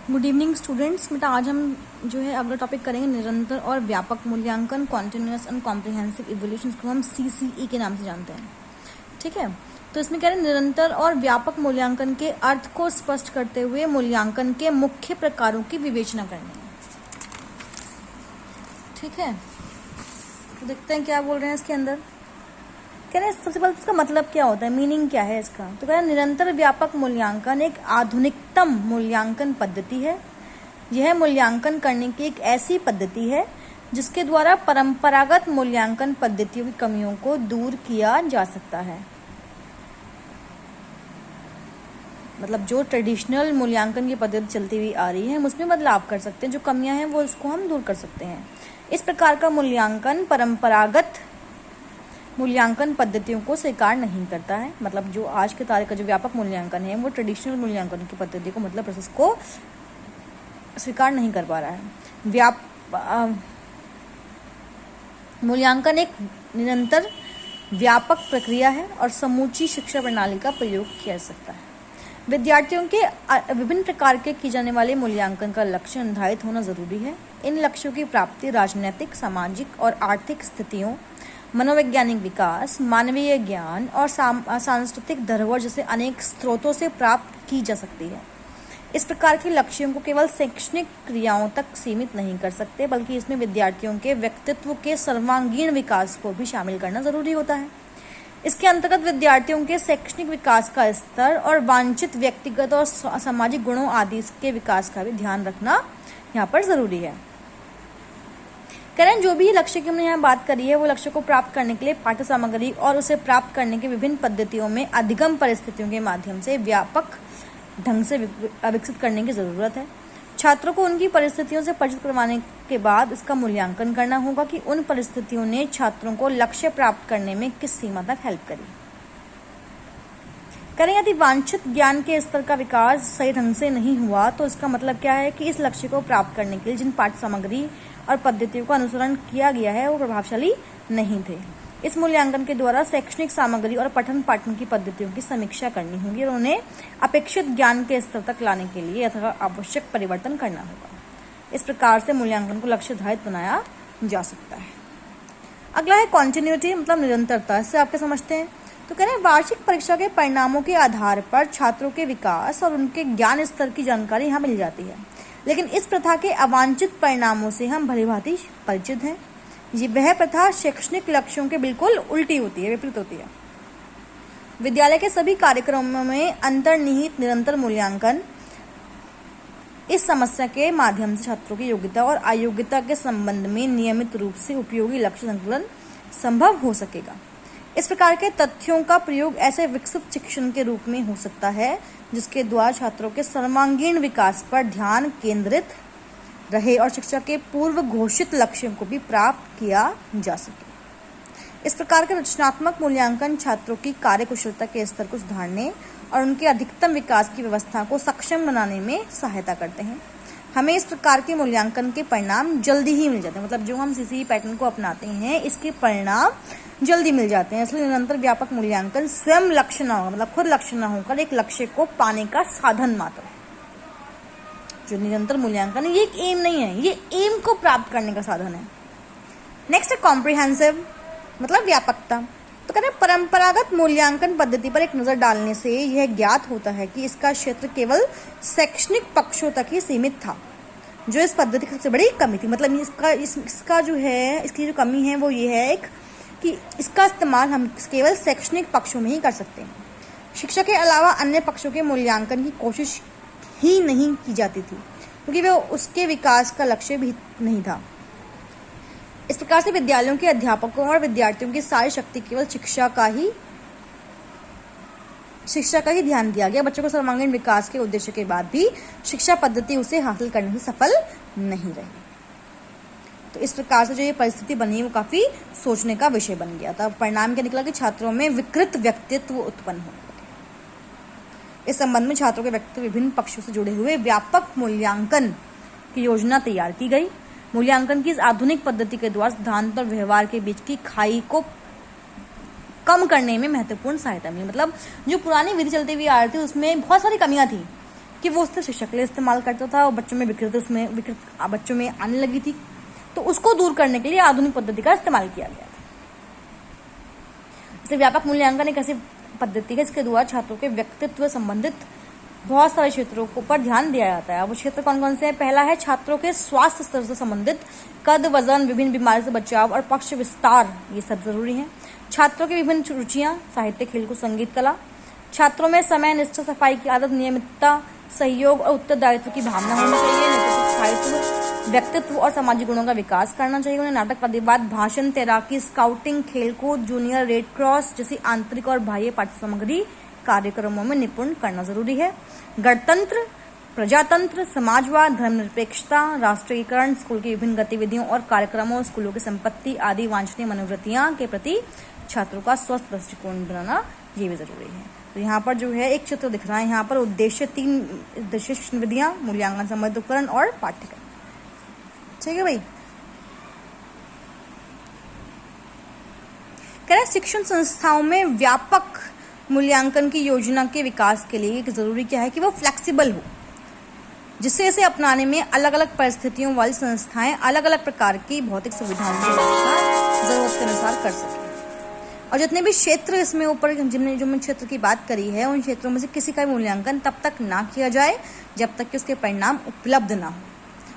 Good evening students. बेटा आज हम जो है अगला टॉपिक करेंगे निरंतर और व्यापक मूल्यांकन, कॉन्टिन्यूअस एंड कॉम्प्रिहेंसिव इवोल्यूशन को हम CCE के नाम से जानते हैं। ठीक है, तो इसमें कह रहे हैं निरंतर और व्यापक मूल्यांकन के अर्थ को स्पष्ट करते हुए मूल्यांकन के मुख्य प्रकारों की विवेचना करनी है। ठीक है, तो देखते हैं क्या बोल रहे हैं इसके अंदर। कह रहे हैं सबसे पहले इसका मतलब क्या होता है, मीनिंग क्या है इसका। तो कह रहे हैं निरंतर व्यापक मूल्यांकन एक आधुनिकतम मूल्यांकन पद्धति है। यह मूल्यांकन करने की एक ऐसी पद्धति है जिसके द्वारा परंपरागत मूल्यांकन पद्धतियों की कमियों को दूर किया जा सकता है। मतलब जो ट्रेडिशनल मूल्यांकन की पद्धति चलती हुई आ रही है हम उसमें बदलाव कर सकते हैं, जो कमियां हैं वो उसको हम दूर कर सकते हैं। इस प्रकार का मूल्यांकन परंपरागत मूल्यांकन पद्धतियों को स्वीकार नहीं करता है। मतलब जो आज के तारीख का जो व्यापक मूल्यांकन है वो ट्रेडिशनल मूल्यांकन की पद्धति को, मतलब प्रोसेस को स्वीकार नहीं कर पा रहा है। मूल्यांकन एक निरंतर व्यापक प्रक्रिया है और समूची शिक्षा प्रणाली का प्रयोग किया जा सकता है। विद्यार्थियों के विभिन्न प्रकार के किए जाने वाले मूल्यांकन का लक्ष्य निर्धारित होना जरूरी है। इन लक्ष्यों की प्राप्ति राजनीतिक, सामाजिक और आर्थिक स्थितियों, मनोवैज्ञानिक विकास, मानवीय ज्ञान और सांस्कृतिक धरोहर जैसे अनेक स्रोतों से प्राप्त की जा सकती है। इस प्रकार के लक्ष्यों को केवल शैक्षणिक क्रियाओं तक सीमित नहीं कर सकते, बल्कि इसमें विद्यार्थियों के व्यक्तित्व के सर्वांगीण विकास को भी शामिल करना जरूरी होता है। इसके अंतर्गत विद्यार्थियों के शैक्षणिक विकास का स्तर और वांछित व्यक्तिगत और सामाजिक गुणों आदि के विकास का भी ध्यान रखना यहाँ पर जरूरी है। कह रहे हैं जो भी लक्ष्य की हमने यहाँ बात करी है वो लक्ष्य को प्राप्त करने के लिए पाठ्य सामग्री और उसे प्राप्त करने के विभिन्न पद्धतियों में अधिगम परिस्थितियों के माध्यम से व्यापक ढंग से विकसित करने की जरूरत है। छात्रों को उनकी परिस्थितियों से परिचित करवाने के बाद इसका मूल्यांकन करना होगा कि उन परिस्थितियों ने छात्रों को लक्ष्य प्राप्त करने में किस सीमा तक हेल्प करी। करें यदि वांछित ज्ञान के स्तर का विकास सही ढंग से नहीं हुआ तो इसका मतलब क्या है कि इस लक्ष्य को प्राप्त करने के लिए जिन पाठ्य सामग्री और पद्धतियों का अनुसरण किया गया है वो प्रभावशाली नहीं थे। इस मूल्यांकन के द्वारा शैक्षणिक सामग्री और पठन पाठन की पद्धतियों की समीक्षा करनी होगी और उन्हें अपेक्षित ज्ञान के स्तर तक लाने के लिए यथा आवश्यक परिवर्तन करना होगा। इस प्रकार से मूल्यांकन को लक्ष्य आधारित बनाया जा सकता है। अगला है कॉन्टिन्यूटी, मतलब निरंतरता। इससे आपके समझते हैं तो कह रहे हैं वार्षिक परीक्षा के परिणामों के आधार पर छात्रों के विकास और उनके ज्ञान स्तर की जानकारी यहाँ मिल जाती है, लेकिन इस प्रथा के अवांछित परिणामों से हम भलीभांति परिचित हैं। ये वह प्रथा शैक्षणिक लक्ष्यों के बिल्कुल उल्टी होती है, विपरीत होती है। विद्यालय के सभी कार्यक्रमों में अंतर्निहित निरंतर मूल्यांकन इस समस्या के माध्यम से छात्रों की योग्यता और अयोग्यता के संबंध में नियमित रूप से उपयोगी लक्ष्य संतुलन संभव हो सकेगा। इस प्रकार के तथ्यों का प्रयोग ऐसे विकसित शिक्षण के रूप में हो सकता है जिसके द्वारा छात्रों के सर्वांगीण विकास पर ध्यान केंद्रित रहे और शिक्षा के पूर्व घोषित लक्ष्यों को भी प्राप्त किया जा सके। इस प्रकार के रचनात्मक मूल्यांकन छात्रों की कार्यकुशलता के स्तर को सुधारने और उनके अधिकतम विकास की व्यवस्था को सक्षम बनाने में सहायता करते हैं। हमें इस प्रकार के मूल्यांकन के परिणाम जल्दी ही मिल जाते हैं। मतलब जो हम CCE पैटर्न को अपनाते हैं इसके परिणाम जल्दी मिल जाते हैं। इसलिए निरंतर व्यापक मूल्यांकन स्वयं लक्ष्य न होगा, मतलब खुद लक्ष्य न होकर एक लक्ष्य को पाने का साधन मात्र। जो निरंतर मूल्यांकन है ये एक एम नहीं है, ये एम को प्राप्त करने का साधन है। नेक्स्ट है कॉम्प्रिहेंसिव, मतलब व्यापकता। तो कहते हैं परंपरागत मूल्यांकन पद्धति पर एक नजर डालने से यह ज्ञात होता है कि इसका क्षेत्र केवल शैक्षणिक पक्षों तक ही सीमित था, जो इस पद्धति की सबसे बड़ी कमी थी। मतलब इसका जो है, इसकी जो कमी है वो ये है कि इसका इस्तेमाल हम केवल शैक्षणिक पक्षों में ही कर सकते हैं। शिक्षा के अलावा अन्य पक्षों के मूल्यांकन की कोशिश ही नहीं की जाती थी क्योंकि वह उसके विकास का लक्ष्य भी नहीं था। इस प्रकार से विद्यालयों के अध्यापकों और विद्यार्थियों की सारी शक्ति केवल शिक्षा का ही ध्यान दिया गया। बच्चों को सर्वांगीण विकास के उद्देश्य के बाद भी शिक्षा पद्धति उसे हासिल करने में सफल नहीं रही। तो इस प्रकार से जो ये परिस्थिति बनी वो काफी सोचने का विषय बन गया था। परिणाम क्या निकला कि छात्रों में विकृत व्यक्तित्व उत्पन्न हो। इस संबंध में छात्रों के व्यक्तित्व विभिन्न पक्षों से जुड़े हुए व्यापक मूल्यांकन की योजना तैयार की गई। मूल्यांकन की इस आधुनिक पद्धति के द्वारा सिद्धांत और व्यवहार के बीच की खाई को कम करने में महत्वपूर्ण सहायता मिली। मतलब जो पुरानी विधि चलती हुई आ रही थी उसमें बहुत सारी कमियां थी, कि वो उससे शिक्षक के लिए इस्तेमाल करता था और बच्चों में विकृत बच्चों में आने लगी थी, तो उसको दूर करने के लिए आधुनिक पद्धति का इस्तेमाल किया गया था। जैसे व्यापक मूल्यांकन एक ऐसी पद्धति है जिसके द्वारा छात्रों के व्यक्तित्व संबंधित बहुत सारे क्षेत्रों को पर ध्यान दिया जाता है। वो क्षेत्र कौन कौन से हैं? पहला है छात्रों के स्वास्थ्य स्तर से संबंधित, कद, वजन, विभिन्न बीमारियों से बचाव और पक्ष विस्तार, ये सब जरूरी है। छात्रों की विभिन्न रुचियां, साहित्य, खेलकूद, संगीत, कला। छात्रों में समय निष्ठा, सफाई की आदत, नियमितता, सहयोग और उत्तरदायित्व की भावना होनी चाहिए। नेतृत्व, स्थायित्व, व्यक्तित्व और सामाजिक गुणों का विकास करना चाहिए। उन्हें नाटक, प्रतिवाद, भाषण, तैराकी, स्काउटिंग, खेलकूद, जूनियर रेड क्रॉस जैसी आंतरिक और बाह्य पाठ्य सामग्री कार्यक्रमों में निपुण करना जरूरी है। गणतंत्र, प्रजातंत्र, समाजवाद, धर्मनिरपेक्षता, राष्ट्रीयकरण, स्कूल की विभिन्न गतिविधियों और कार्यक्रमों, स्कूलों की संपत्ति आदि वांछनीय मनोवृत्तियां के प्रति छात्रों का स्वस्थ दृष्टिकोण बनाना, ये भी जरूरी है। तो यहाँ पर जो है एक चित्र दिख रहा है, यहाँ पर उद्देश्य 3 उद्देश्य, शिक्षण विधियां, मूल्यांकन संबंधित उपकरण और पाठ्यक्रम। ठीक है भाई। कह रहे शिक्षण संस्थाओं में व्यापक मूल्यांकन की योजना के विकास के लिए जरूरी क्या है कि वो फ्लेक्सिबल हो, जिससे इसे अपनाने में अलग अलग परिस्थितियों वाली संस्थाएं अलग अलग प्रकार की भौतिक सुविधाओं की व्यवस्था जरूरत के अनुसार कर सकें। और जितने भी क्षेत्र इसमें ऊपर जिनने जो क्षेत्र की बात करी है, उन क्षेत्रों में से किसी का मूल्यांकन तब तक ना किया जाए जब तक कि उसके परिणाम उपलब्ध ना हो।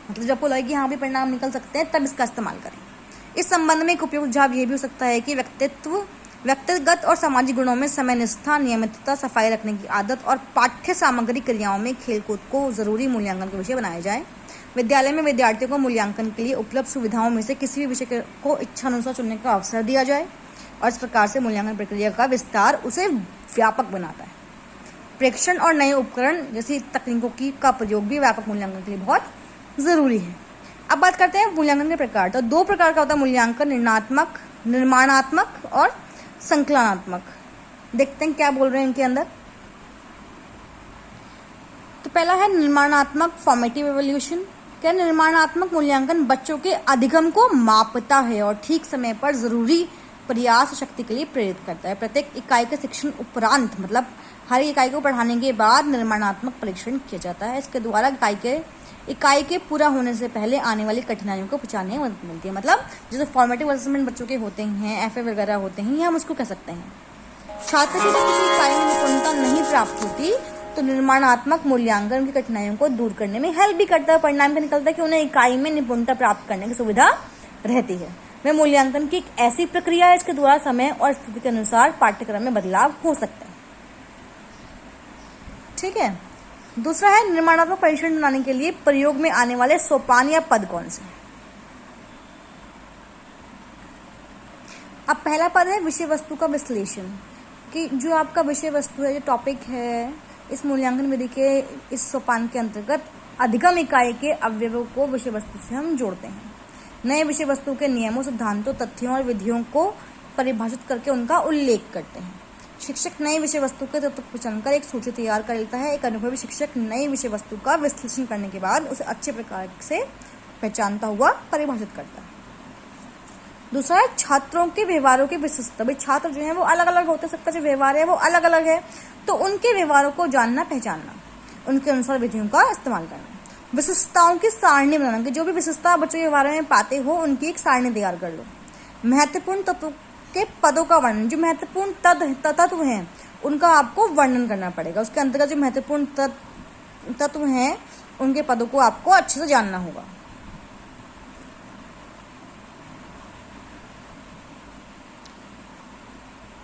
मतलब जब को लगे कि हाँ भी परिणाम निकल सकते हैं, तब इसका इस्तेमाल करें। इस संबंध में एक उपयुक्त जवाब यह भी हो सकता है कि व्यक्तिगत और सामाजिक गुणों में समय निष्ठा, नियमितता, सफाई रखने की आदत और पाठ्य सामग्री क्रियाओं में खेलकूद को जरूरी मूल्यांकन के विषय बनाया जाए। विद्यालय में विद्यार्थियों को मूल्यांकन के लिए उपलब्ध सुविधाओं में से किसी भी विषय को इच्छानुसार चुनने का अवसर दिया जाए, और इस प्रकार से मूल्यांकन प्रक्रिया का विस्तार उसे व्यापक बनाता है। प्रेक्षण और नए उपकरण जैसी तकनीकों का प्रयोग भी व्यापक मूल्यांकन के लिए बहुत जरूरी है। अब बात करते हैं मूल्यांकन के प्रकार। तो 2 प्रकार का होता है मूल्यांकन, निर्माणात्मक और संकलनात्मक। देखते हैं क्या बोल रहे हैं इनके अंदर। तो पहला है निर्माणात्मक, फॉर्मेटिव इवैल्यूएशन। क्या निर्माणात्मक मूल्यांकन बच्चों के अधिगम को मापता है और ठीक समय पर जरूरी प्रयास शक्ति के लिए प्रेरित करता है। प्रत्येक इकाई के शिक्षण उपरांत, मतलब हर इकाई को पढ़ाने के बाद निर्माणात्मक परीक्षण किया जाता है। इसके द्वारा इकाई के पूरा होने से पहले आने वाली कठिनाइयों को पहचानने में मदद मिलती है। मतलब जैसे फॉर्मेटिव असेसमेंट बच्चों के होते हैं, एफए वगैरह होते हैं, ये हम उसको कह सकते हैं। छात्र को जब किसी इकाई में निपुणता नहीं प्राप्त होती तो निर्माणात्मक मूल्यांकन की कठिनाइयों को दूर करने में हेल्प भी करता है। परिणाम का निकलता है कि उन्हें इकाई में निपुणता प्राप्त करने की सुविधा रहती है। वह मूल्यांकन की एक ऐसी प्रक्रिया है इसके द्वारा समय और स्थिति के अनुसार पाठ्यक्रम में बदलाव हो सकता है। ठीक है। दूसरा है निर्माणात्मक परीक्षण बनाने के लिए प्रयोग में आने वाले सोपान या पद कौन से। अब पहला पद है विषय वस्तु का विश्लेषण, कि जो आपका विषय वस्तु है, जो टॉपिक है, इस मूल्यांकन विधि के इस सोपान के अंतर्गत अधिगम इकाई के अवयवों को विषय वस्तु से हम जोड़ते हैं। नए विषय वस्तु के नियमों, सिद्धांतों, तथ्यों और विधियों को परिभाषित करके उनका उल्लेख करते हैं। शिक्षक नए विषय वस्तु के तत्व को पहचानकर एक सूची तैयार कर लेता है। एक अनुभवी शिक्षक नए विषय वस्तु का विश्लेषण करने के बाद उसे अच्छे प्रकार से पहचानता हुआ परिभाषित करता है। दूसरा है छात्रों के व्यवहारों की विशिष्टता। भाई छात्र जो है वो अलग अलग होते हैं, सबका जो व्यवहार है वो अलग अलग है, तो उनके व्यवहारों को जानना, पहचानना, उनके अनुसार विधियों का इस्तेमाल करना। विशिष्टताओं की सारणी बनाना, कि जो भी विशिष्टता बच्चों के बारे में पाते हो उनकी एक सारणी तैयार कर लो। महत्वपूर्ण तत्वों के पदों का वर्णन, जो महत्वपूर्ण तत्व हैं उनका आपको वर्णन करना पड़ेगा। उसके अंतर्गत जो महत्वपूर्ण तत्व हैं उनके पदों को आपको अच्छे से जानना होगा।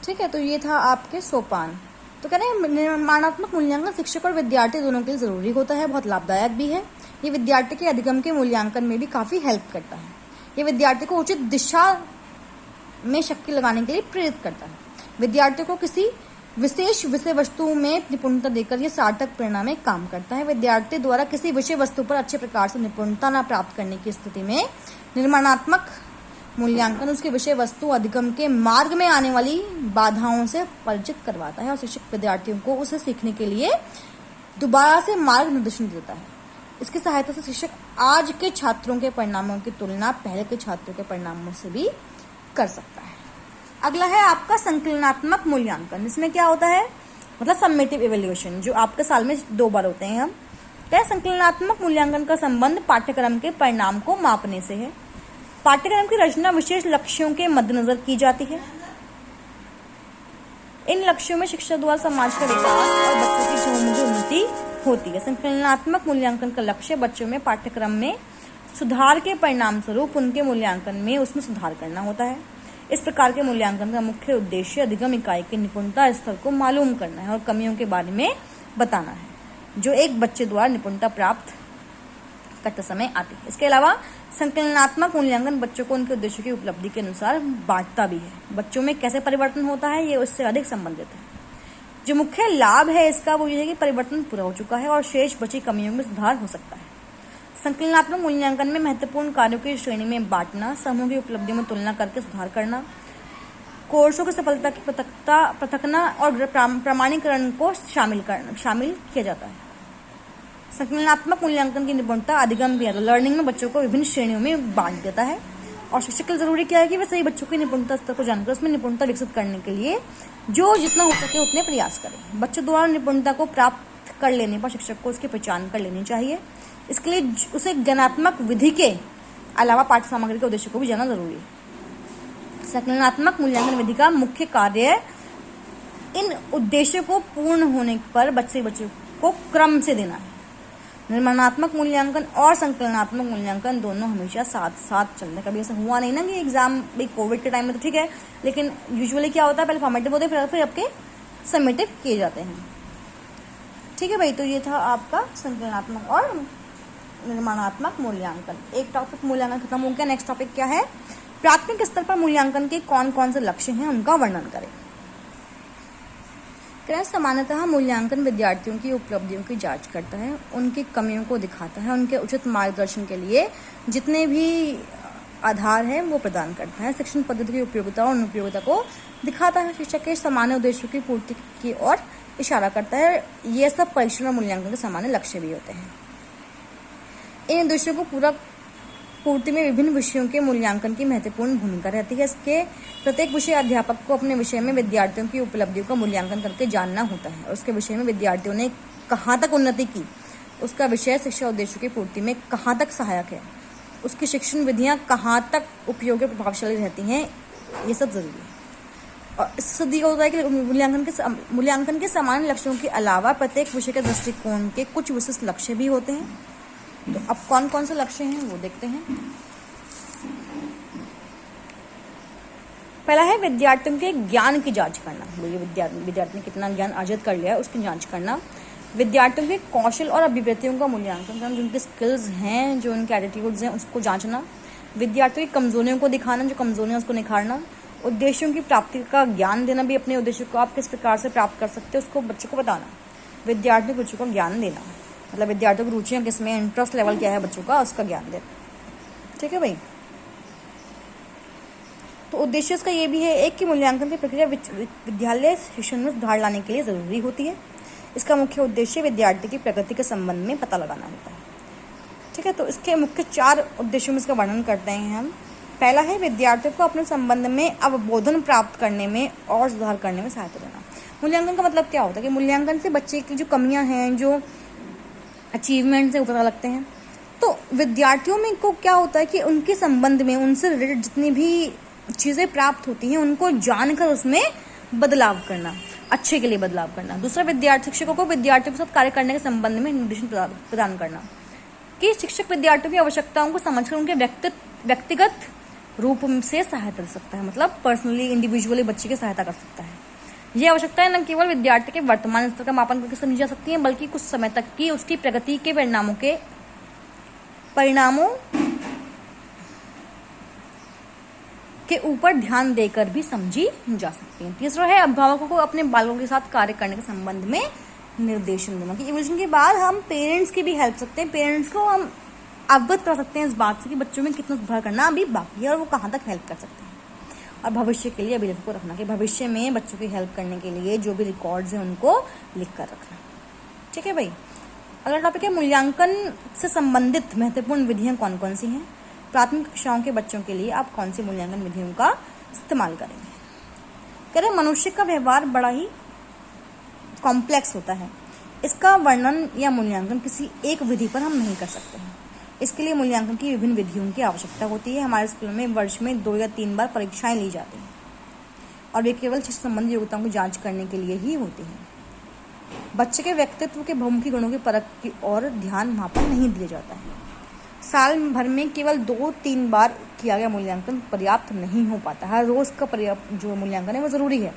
ठीक है। तो ये था आपके सोपान। तो कह रहे हैं निर्माणात्मक मूल्यांकन शिक्षक और विद्यार्थी दोनों के लिए जरूरी होता है, बहुत लाभदायक भी है। ये विद्यार्थी के अधिगम के मूल्यांकन में भी काफी हेल्प करता है। ये विद्यार्थी को उचित दिशा में शक्ति लगाने के लिए प्रेरित करता है। विद्यार्थियों को किसी विशेष विषय वस्तु में निपुणता देकर यह सार्थक प्रेरणा में काम करता है। विद्यार्थी द्वारा किसी विषय वस्तु पर अच्छे प्रकार से निपुणता न प्राप्त करने की स्थिति में निर्माणात्मक मूल्यांकन उसके विषय वस्तु अधिगम के मार्ग में आने वाली बाधाओं से परिचित करवाता है और शिक्षक विद्यार्थियों को उसे सीखने के लिए दोबारा से मार्ग निर्देशन देता है। इसकी सहायता से शिक्षक आज के छात्रों के परिणामों की तुलना पहले के छात्रों के परिणामों से भी कर सकता है। अगला है आपका संकलनात्मक मूल्यांकन। इसमें क्या होता है, मतलब समेटिव इवैल्यूएशन, जो आपके साल में 2 बार होते हैं। हम क्या है? संकलनात्मक मूल्यांकन का संबंध पाठ्यक्रम के परिणाम को मापने से है। पाठ्यक्रम की रचना विशेष लक्ष्यों के मद्देनजर की जाती है। इन लक्ष्यों में शिक्षा द्वारा समाज का विकास और बच्चों की बहुमुखी उन्नति होती है। संकलनात्मक मूल्यांकन का लक्ष्य बच्चों में पाठ्यक्रम में सुधार के परिणाम स्वरूप उनके मूल्यांकन में उसमें सुधार करना होता है। इस प्रकार के मूल्यांकन का मुख्य उद्देश्य अधिगम इकाई के निपुणता स्तर को मालूम करना है और कमियों के बारे में बताना है जो एक बच्चे द्वारा निपुणता प्राप्त करते समय आती है। इसके अलावा संकलनात्मक मूल्यांकन बच्चों को उनके उद्देश्यों की उपलब्धि के अनुसार बांटता भी है। बच्चों में कैसे परिवर्तन होता है ये उससे अधिक संबंधित है। जो मुख्य लाभ है इसका वो ये है कि परिवर्तन पूरा हो चुका है और शेष बची कमियों में सुधार हो सकता है। संकलनात्मक मूल्यांकन में महत्वपूर्ण कार्यों की श्रेणी में बांटना, समूह की उपलब्धियों में तुलना करके सुधार करना, कोर्सों की सफलता की पृथकना और प्रमाणीकरण को शामिल किया जाता है। संकलनात्मक मूल्यांकन की निपुणता अधिगम भी है, तो लर्निंग में बच्चों को विभिन्न श्रेणियों में बांट देता है और शिक्षक के जरूरी क्या है कि वे सही बच्चों की निपुणता स्तर को जानकर उसमें निपुणता विकसित करने के लिए जो जितना हो सके उतने प्रयास करें। बच्चों द्वारा निपुणता को प्राप्त कर लेने पर शिक्षक को उसकी पहचान कर लेनी चाहिए। इसके लिए उसे ज्ञानात्मक विधि के अलावा पाठ्य सामग्री के उद्देश्य को भी जानना जरूरी है। संकलनात्मक मूल्यांकन विधि का मुख्य कार्य इन उद्देश्यों को पूर्ण होने पर बच्चों को क्रम से देना है। निर्माणात्मक मूल्यांकन और संकलनात्मक मूल्यांकन दोनों हमेशा साथ साथ चलते हैं। कभी ऐसा हुआ नहीं ना कि एग्जाम भी कोविड के टाइम में तो ठीक है, लेकिन यूजुअली क्या होता है पहले फॉर्मेटिव होते हैं फिर आपके सबमिटिव किए जाते हैं। ठीक है भाई, तो ये था आपका संकलनात्मक और निर्माणात्मक मूल्यांकन। एक टॉपिक मूल्यांकन खत्म हो गया। नेक्स्ट टॉपिक क्या है? प्राथमिक स्तर पर मूल्यांकन के कौन कौन से लक्ष्य हैं उनका वर्णन करें। सामान्यतः मूल्यांकन विद्यार्थियों की उपलब्धियों की जांच करता है, उनकी कमियों को दिखाता है, उनके उचित मार्गदर्शन के लिए जितने भी आधार है वो प्रदान करता है, शिक्षण पद्धति की उपयोगिता और अनुपयोगिता को दिखाता है, शिक्षक के सामान्य उद्देश्यों की पूर्ति की ओर इशारा करता है। ये सब परीक्षण और मूल्यांकन के सामान्य लक्ष्य भी होते हैं। इन उद्देश्यों को पूर्ति में विभिन्न विषयों के मूल्यांकन की महत्वपूर्ण भूमिका रहती है। इसके प्रत्येक विषय अध्यापक को अपने विषय में विद्यार्थियों की उपलब्धियों का मूल्यांकन करके जानना होता है और उसके विषय में विद्यार्थियों ने कहाँ तक उन्नति की, उसका विषय शिक्षा उद्देश्यों की पूर्ति में कहाँ तक सहायक है, उसकी शिक्षण विधियाँ कहाँ तक उपयोगी और प्रभावशाली रहती हैं, ये सब जरूरी है। और इससे दिया होता है कि मूल्यांकन के सामान्य लक्ष्यों के अलावा प्रत्येक विषय के दृष्टिकोण के कुछ विशिष्ट लक्ष्य भी होते हैं। तो अब कौन कौन से लक्ष्य हैं वो देखते हैं। पहला है विद्यार्थियों के ज्ञान की जांच करना। विद्यार्थी ने कितना ज्ञान अर्जित कर लिया है उसकी जांच करना। विद्यार्थियों के कौशल और अभिव्यक्तियों का मूल्यांकन करना, जो उनके स्किल्स हैं, जो उनके एटीट्यूड्स हैं उसको जांचना। विद्यार्थियों की कमजोरियों को दिखाना, जो कमजोरियां उसको निखारना। उद्देश्यों की प्राप्ति का ज्ञान देना, भी अपने उद्देश्य को आप किस प्रकार से प्राप्त कर सकते हो उसको बच्चों को बताना। विद्यार्थियों को रुचि का ज्ञान देना, मतलब विद्यार्थियों की रुचियाँ किसमें, इंटरेस्ट लेवल क्या है बच्चों का, उसका ज्ञान देना। ठीक है भाई, तो उद्देश्य इसका ये भी है एक कि मूल्यांकन की प्रक्रिया विद्यालय शिक्षण में सुधार लाने के लिए जरूरी होती है। इसका मुख्य उद्देश्य विद्यार्थी की प्रगति के संबंध में पता लगाना होता है। ठीक है, तो इसके मुख्य 4 उद्देश्यों में इसका वर्णन करते हैं हम। पहला है विद्यार्थियों को अपने संबंध में अवबोधन प्राप्त करने में और सुधार करने में सहायता देना। मूल्यांकन का मतलब क्या होता है कि मूल्यांकन से बच्चे की जो कमियां हैं, जो अचीवमेंट्स हैं, वो पता लगते हैं। तो विद्यार्थियों में को क्या होता है कि उनके संबंध में उनसे रिलेटेड जितनी भी चीज़ें प्राप्त होती हैं उनको जानकर उसमें बदलाव करना, अच्छे के लिए बदलाव करना। दूसरा, शिक्षकों को विद्यार्थियों के साथ कार्य करने के संबंध में निर्देशन प्रदान करना कि शिक्षक विद्यार्थियों की आवश्यकताओं को समझकर उनके व्यक्तिगत रूप से सहायता कर सकता है, मतलब पर्सनली इंडिविजुअली बच्चे की सहायता कर सकता है। ये आवश्यकताएं न केवल विद्यार्थी के वर्तमान स्तर का मापन करके समझी जा सकती हैं, बल्कि कुछ समय तक की उसकी प्रगति के परिणामों के ऊपर ध्यान देकर भी समझी जा सकती हैं। तीसरा है अभिभावकों को अपने बालकों के साथ कार्य करने के संबंध में निर्देशन देना कि इवोल्यूशन के बाद हम पेरेंट्स की भी हेल्प सकते हैं, पेरेंट्स को हम अवगत कर सकते हैं इस बात से कि बच्चों में कितना सुधार करना अभी बाकी है और वो कहाँ तक हेल्प कर सकते हैं। और भविष्य के लिए अभिलेख को रखना कि भविष्य में बच्चों की हेल्प करने के लिए जो भी रिकॉर्ड्स हैं उनको लिख कर रखना। ठीक है भाई, अगला टॉपिक है मूल्यांकन से संबंधित महत्वपूर्ण विधियां कौन कौन सी हैं। प्राथमिक कक्षाओं के बच्चों के लिए आप कौन सी मूल्यांकन विधियों का इस्तेमाल करेंगे। कह रहे मनुष्य का व्यवहार बड़ा ही कॉम्प्लेक्स होता है, इसका वर्णन या मूल्यांकन किसी एक विधि पर हम नहीं कर सकते हैं। इसके लिए मूल्यांकन की विभिन्न विधियों की आवश्यकता होती है। हमारे स्कूल में वर्ष में 2 या 3 बार परीक्षाएं ली जाती हैं और वे केवल शिक्षा संबंधी योग्यताओं की जांच करने के लिए ही होती हैं। बच्चे के व्यक्तित्व के बहुमुखी गुणों की परख की ओर ध्यान वहाँ पर नहीं दिया जाता है। साल भर में केवल 2-3 बार किया गया मूल्यांकन पर्याप्त नहीं हो पाता। हर रोज का पर्याप्त जो मूल्यांकन है वो ज़रूरी है।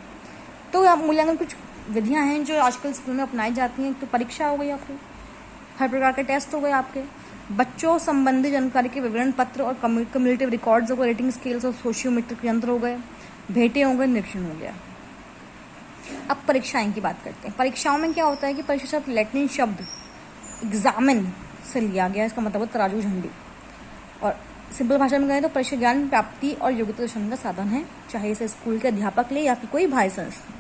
तो मूल्यांकन कुछ विधियां हैं जो आजकल स्कूल में अपनाई जाती हैं। तो परीक्षा हो गई आपकी, हर प्रकार के टेस्ट हो गए आपके, बच्चों संबंधी जानकारी के विवरण पत्र और कम्युनिटिव रिकॉर्ड्स हो गए, रेटिंग स्केल्स और सोशियोमेट्रिक यंत्र हो गए, भेंटें हो गए, निरीक्षण हो गया। अब परीक्षाएं की बात करते हैं। परीक्षाओं में क्या होता है कि परीक्षा शब्द लैटिन शब्द एग्जामिन से लिया गया। इसका मतलब तराजू झंडी, और सिंपल भाषा में कहें तो परीक्षा ज्ञान प्राप्ति और योग्यता दर्शाने का साधन है, चाहे इसे स्कूल के अध्यापक ले या फिर कोई भाई संस्था।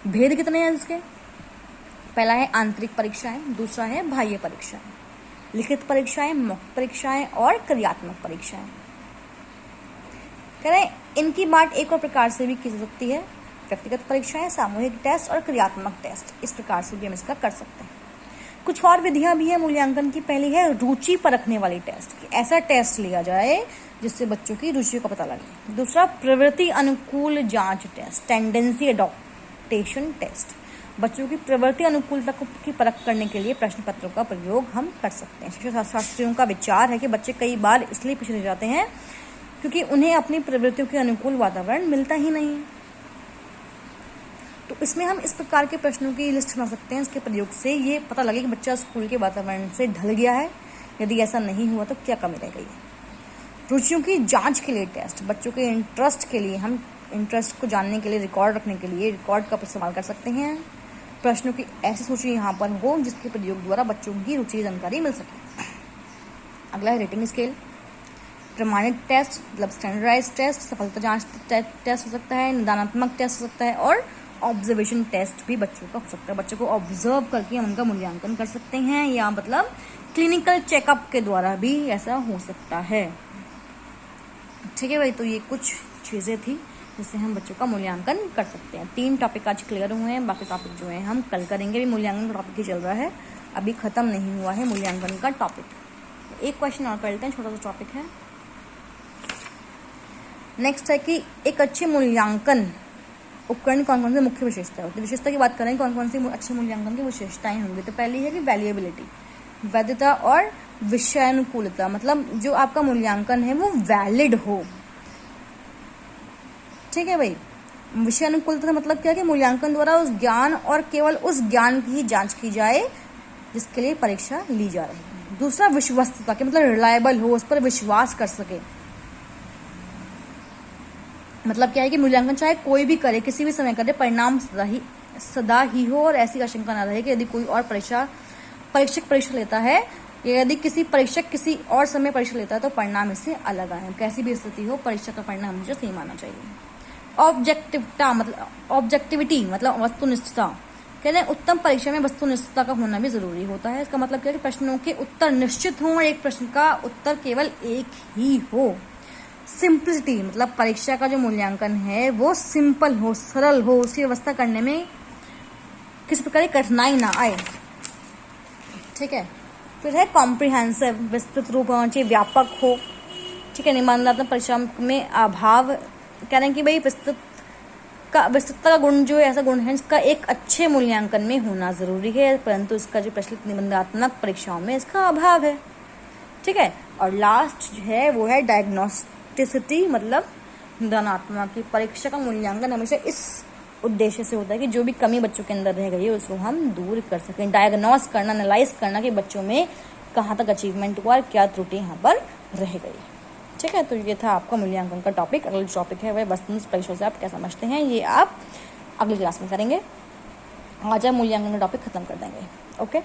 भेद कितने हैं इसके? पहला है आंतरिक परीक्षाएं, दूसरा है बाह्य परीक्षाएं, लिखित परीक्षाएं, मौखिक परीक्षाएं और क्रियात्मक परीक्षाएं। कह रहे हैं इनकी बात एक और प्रकार से भी की जा सकती है, व्यक्तिगत परीक्षाएं, सामूहिक टेस्ट और क्रियात्मक टेस्ट। इस प्रकार से भी हम इसका कर सकते हैं। कुछ और विधियां भी है मूल्यांकन की। पहली है रुचि परखने वाली टेस्ट की, ऐसा टेस्ट लिया जाए जिससे बच्चों की रुचि का पता लगे। दूसरा प्रवृत्ति अनुकूल जांच टेस्ट, टेंडेंसी एडॉप्टेशन टेस्ट, बच्चों की प्रवृत्ति अनुकूलता की परख करने के लिए प्रश्न पत्रों का प्रयोग हम कर सकते हैं। शिक्षा शास्त्रियों का विचार है कि बच्चे कई बार इसलिए पिछड़े जाते हैं क्योंकि उन्हें अपनी प्रवृत्तियों के अनुकूल वातावरण मिलता ही नहीं है। तो इसमें हम इस प्रकार के प्रश्नों की लिस्ट बना सकते हैं। इसके प्रयोग से ये पता लगे कि बच्चा स्कूल के वातावरण से ढल गया है। यदि ऐसा नहीं हुआ तो क्या कमी रह गई है। रुचियों की जांच के लिए टेस्ट, बच्चों के इंटरेस्ट के लिए, हम इंटरेस्ट को जानने के लिए, रिकॉर्ड रखने के लिए रिकॉर्ड का इस्तेमाल कर सकते हैं। प्रश्नों की ऐसी सूची यहाँ पर हो जिसके प्रयोग द्वारा बच्चों की रुचि की जानकारी मिल सके। अगला है रेटिंग स्केल, प्रमाणित टेस्ट मतलब स्टैंडर्डाइज टेस्ट, सफलता जांच टेस्ट हो सकता है, निदानात्मक टेस्ट हो सकता है और ऑब्जर्वेशन टेस्ट भी बच्चों का हो सकता है। बच्चों को ऑब्जर्व करके हम उनका मूल्यांकन कर सकते हैं, या मतलब क्लिनिकल चेकअप के द्वारा भी ऐसा हो सकता है। ठीक है भाई, तो ये कुछ चीज़ें थी जिससे हम बच्चों का मूल्यांकन कर सकते हैं। 3 टॉपिक आज क्लियर हुए हैं, बाकी टॉपिक जो है हम कल करेंगे। भी मूल्यांकन का टॉपिक ही चल रहा है, अभी खत्म नहीं हुआ है मूल्यांकन का टॉपिक। एक क्वेश्चन और कर लेते हैं, छोटा सा टॉपिक है। नेक्स्ट है कि एक अच्छे मूल्यांकन उपकरण कौन कौन से मुख्य विशेषता होती है। विशेषता की बात करें कौन कौन सी अच्छे मूल्यांकन की विशेषताएं होंगी। तो पहली है कि वैल्यूएबिलिटी, वैधता और विषयानुकूलता, मतलब जो आपका मूल्यांकन है वो वैलिड हो। ठीक है भाई, विषयानुकूलता का मतलब क्या है कि मूल्यांकन द्वारा उस ज्ञान और केवल उस ज्ञान की ही जांच की जाए जिसके लिए परीक्षा ली जा रही है। दूसरा विश्वस्तता के मतलब रिलायबल हो, उस पर विश्वास कर सके। मतलब क्या है कि मूल्यांकन चाहे कोई भी करे, किसी भी समय करे, परिणाम सदा ही हो और ऐसी आशंका न रहे कि यदि कोई और परीक्षक परीक्षा लेता है या यदि किसी परीक्षक किसी और समय परीक्षा लेता है तो परिणाम इससे अलग आए। कैसी भी स्थिति हो, परीक्षा का परिणाम मुझे सही मानना चाहिए। ऑब्जेक्टिविटी मतलब वस्तुनिष्ठता, कहते हैं उत्तम परीक्षा में वस्तुनिष्ठता का होना भी जरूरी होता है। इसका मतलब क्या है कि प्रश्नों के उत्तर निश्चित हों और एक प्रश्न का उत्तर केवल एक ही हो। सिंपलिसिटी मतलब परीक्षा का जो मूल्यांकन है वो सिंपल हो, सरल हो, उसकी व्यवस्था करने में किसी प्रकार की कठिनाई ना आए। ठीक है, फिर है कॉम्प्रिहेंसिव, विस्तृत रूप होना चाहिए, व्यापक हो। ठीक है, निबंधात्मक परीक्षा में अभाव, कह रहे हैं कि भाई विस्तृतता का गुण जो है ऐसा गुण है इसका एक अच्छे मूल्यांकन में होना जरूरी है, परंतु इसका जो प्रचलित निबंधात्मक परीक्षाओं में इसका अभाव है। ठीक है, और लास्ट जो है वो है डायग्नोस्टिसिटी, मतलब निदानात्मक की परीक्षा का मूल्यांकन हमेशा इस उद्देश्य से होता है कि जो भी कमी बच्चों के अंदर रह गई है उसको हम दूर कर सकें। डायग्नोस करना, एनालाइज करना कि बच्चों में कहाँ तक अचीवमेंट हुआ और क्या त्रुटि यहाँ पर रह गई। ठीक है, तो ये था आपका मूल्यांकन का टॉपिक। अगला टॉपिक है वह वस्तुनिष्ठ परीक्षा से आप क्या समझते हैं, ये आप अगली क्लास में करेंगे। आज आप मूल्यांकन का टॉपिक खत्म कर देंगे। ओके।